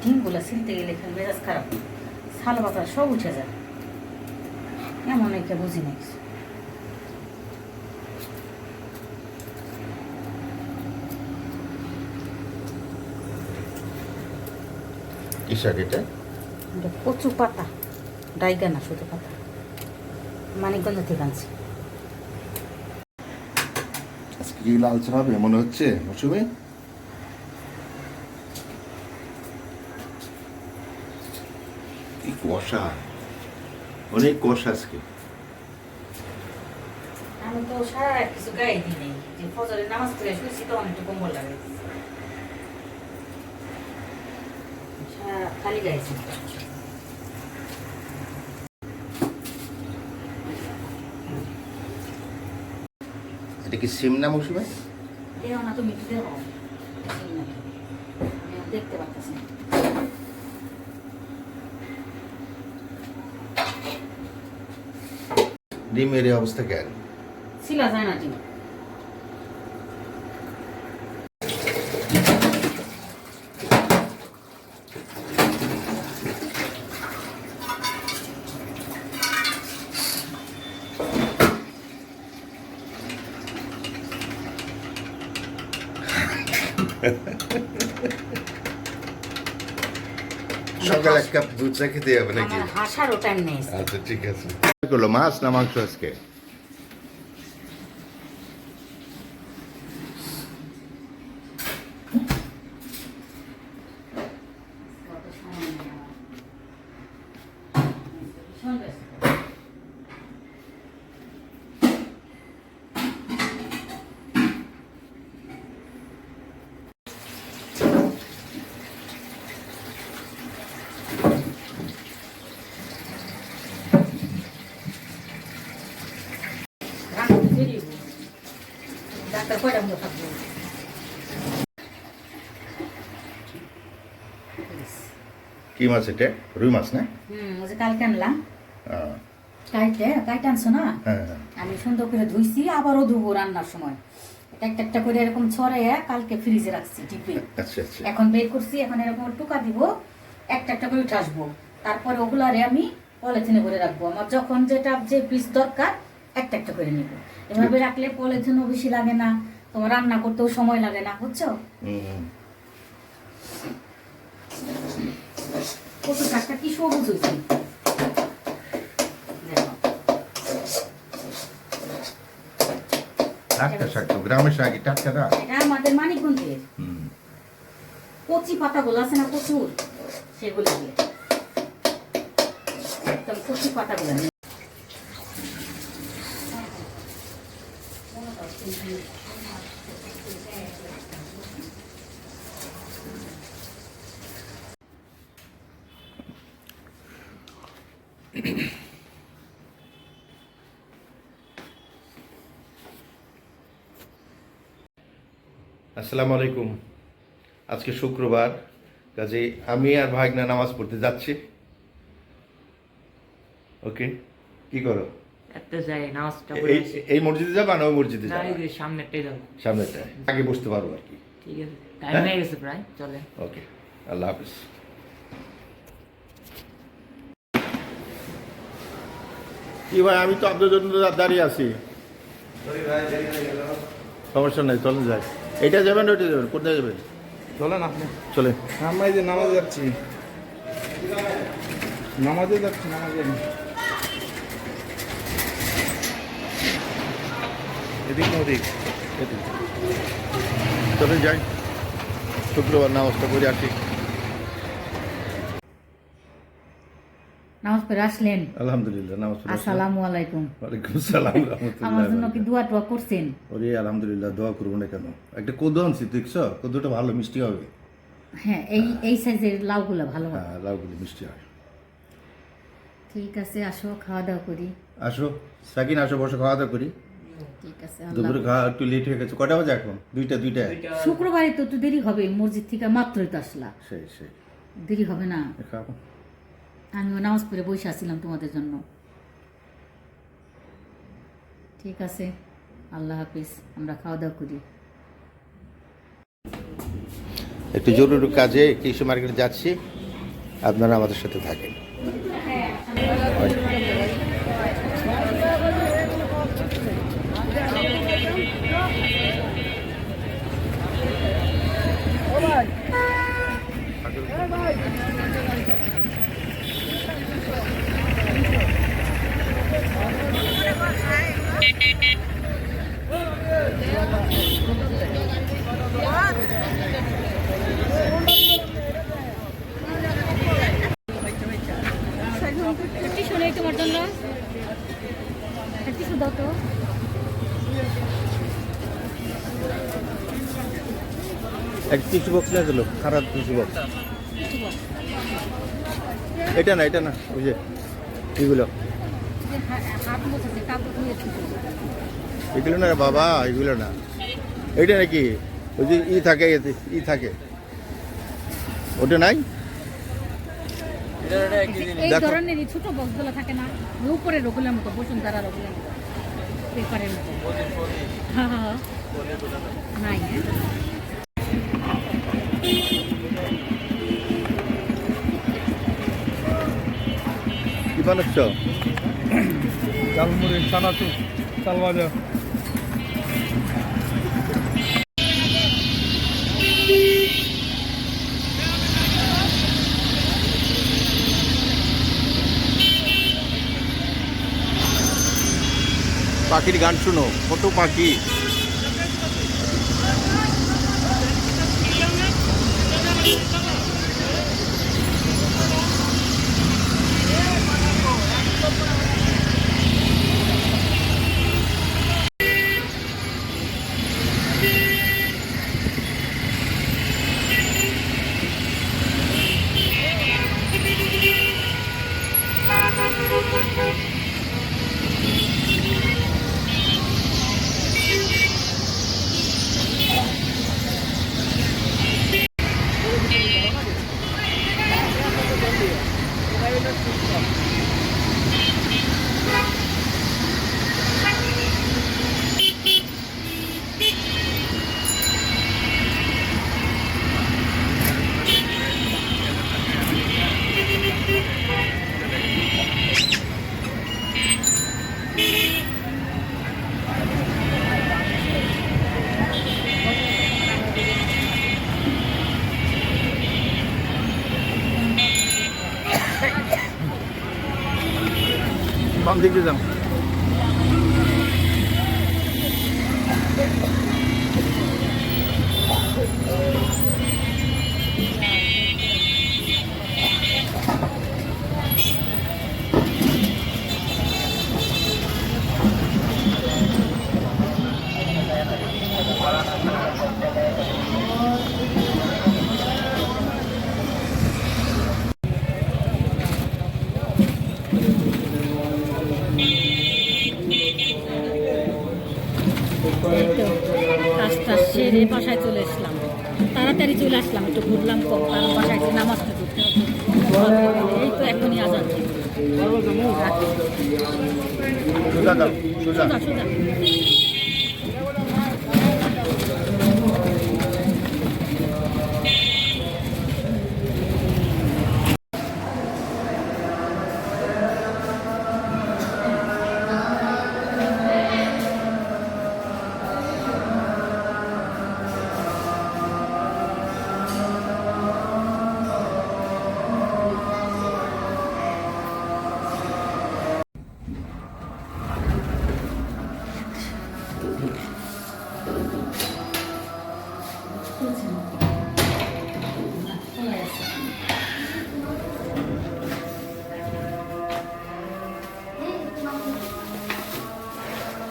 ডিমগুলো ছিলতে গেলে খালি মেজাজ খারাপ, ছাল বাতা সব উঠে যায়, এমন একটা বুঝি না কিছু। কি শাক এটা? এটা কচু পাতা, ডাইগা না, শুধু পাতা, মানিকগঞ্জ থেকে আনছি। আজকে কি লাল চা হবে মনে হচ্ছে মৌসুমী? কি কষা, অনেক কষা আজকে। আমি তো সারা রাত কিছু গায়ে দিই নেই, যে ফজরের নামাজ পড়ে শুয়েছি তো অনেকটা কম্বল লাগে, সারা রাত খালি গাইছি। এটা কি সিম না মৌসুমী? দেও না তুমি, একটু দেও, আমি দেখতে পাচ্ছি না। ডিমের এই অবস্থা কেন? ছিলা যায় না ডিম। সকাল এক কাপ দুধ চা খেতে হবে নাকি? আমার হাসারও টাইম নেই। আচ্ছা ঠিক আছে। কি করলো, মাছ না মাংস আজকে? ডাক্তার কয়টা মতো থাকবো? কি মাছ এটা? রুই মাছ না? ওই যে কালকে আনলাম, হ্যাঁ কাইটে আনছো না, হ্যাঁ। আমি সুন্দর করে ধুইছি, আবারও ধুবো রান্নার সময়। এটা একটা একটা করে এরকম ছড়াইয়া কালকে ফ্রিজে রাখছি টিপে। আচ্ছা আচ্ছা। এখন বের করছি, এখন এরকম টুকা দিব, একটা একটা করে উঠে আসবো, তারপরে ওগুলারে আমি পলিথিনে ভরে রাখবো। আমার যখন যেটা যে পিস দরকার একটা একটা করে নিব। এভাবে রাখলে পলিথিনও বেশি লাগে না, তোমার রান্না করতেও সময় লাগে না, বুঝছো? কত শাকটা কি সবুজ হয়েছে দেখো। টাটকা শাক তো, গ্রামের শাক, টাটকাটা। এটা আমাদের মানিকগঞ্জের কচি পাতাগুলো আছে না প্রচুর, সেগুলো দিয়ে একদম কচি পাতাগুলো নিয়ে। আসসালামু আলাইকুম। আজকে শুক্রবার, কাজে আমি আর ভাগনা নামাজ পড়তে যাচ্ছি। ওকে, কি করো? একটা যাই নামাজটা পড়ে আসি। এই মসজিদে যাবা না ওই মসজিদে না, যাবা? এই যে সামনেরটাই যাবো। সামনেটা আগে বসতে পারবো আর কি। ঠিক আছে, টাইম হ্যাঁ? হয়ে গেছে প্রায়, চলে। ওকে, আল্লাহ হাফিজ। কি ভাই, আমি তো আপনার জন্য দাঁড়িয়ে আছি। সমস্যা নেই, চলেন যাই। এটা যাবেন ওইটা যাবেন, কোথায় যাবেন? চলেন আপনি। চলে। আমরা এই যে নামাজে যাচ্ছি, নামাজে এদিক না ওদিক? এদিক। চলে যাই, শুক্রবার নামাজটা করে আসি। নামাজ পড়ে আসলেন? আলহামদুলিল্লাহ, নামাজ পড়ে আসলাম। আসসালামু আলাইকুম। ওয়ালাইকুম সালাম আমার জন্য কি রাহমাতুল্লাহ। দোয়া টোয়া করছেন? ওরে আলহামদুলিল্লাহ, দোয়া করবো না কেন? একটা কদু আনছি, দেখছো? কদুটা ভালো মিষ্টি হবে। হ্যাঁ, এই সাইজের লাউগুলো ভালো হবে। হ্যাঁ, লাউগুলি মিষ্টি হয়। ঠিক আছে, আসো খাওয়া দাওয়া করি। আসো সাকিন, আসো, বসে খাওয়া দাওয়া করি। ঠিক আছে, দুপুরে খাওয়া একটু লেট হয়ে গেছে। কটা বাজে এখন? দুইটা। শুক্রবারে তো একটু দেরি হবে, মসজিদ থেকে মাত্রই তো আসলা, সেই দেরি হবে না? খাবো। আমিও নামাজ পড়ে বসে আসছিলাম তোমাদের জন্য। ঠিক আছে, আল্লাহ হাফিজ, আমরা খাওয়া দাওয়া করি। একটু জরুরি কাজে কৃষি মার্কেটে যাচ্ছি, আপনারা আমাদের সাথে থাকেন। শোনাই তোমার জন্য কিছু দাও তো। এক টিস্যু বক্স নিয়ে গেল, খারাপ টিস্যু বক্স। এটা না ওই যে এগুলো, এগুলো না রে বাবা, এগুলো না। এটা নাকি ওই যে ই থাকে ওটা নাই? এই ধরনের ছোট বক্সগুলো থাকে না, উপরে রোগুলের মতো, বসুন্ধরা রোগুলের মতো, পেপারের মতো। হ্যাঁ নাই। কি বানাচ্ছ? চালমুড়ি, চানাচুর, চাল ভাজা। পাখির গান শুনো, কত পাখি। বাম দিকে যান। কাজটা সেরে বাসায় চলে আসলাম, তাড়াতাড়ি চলে আসলাম, একটু ঘুরলাম তো, কারণ বাসায় একটু নামাজ পড়তে হবে। এই তো এখনই আজান দিল। সোজা দাও, সোজা। সোজা সোজা।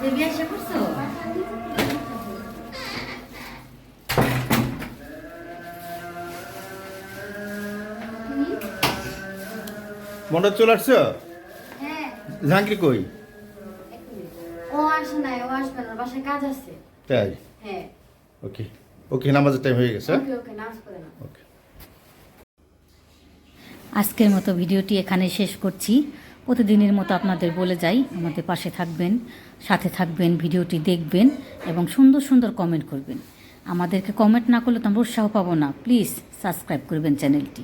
Devia ser pessoa. মন্ডা চলে আসছো? হ্যাঁ, ঝাঁকরি কই? ও আসে নাই, ও আসবে না, বাসায় কাজ আছে। তাই? হ্যাঁ, ওকে ওকে, নামাজের টাইম হয়ে গেছে। ওকে ওকে, নামাজ পড়ে না। ওকে। আজকের মতো ভিডিওটি এখানে শেষ করছি। প্রতিদিনের মতো আপনাদের বলে যাই, আমাদের পাশে থাকবেন, সাথে থাকবেন, ভিডিওটি দেখবেন এবং সুন্দর সুন্দর কমেন্ট করবেন। আমাদেরকে কমেন্ট না করলে তো আমরা উৎসাহ পাবো না। প্লিজ সাবস্ক্রাইব করবেন চ্যানেলটি।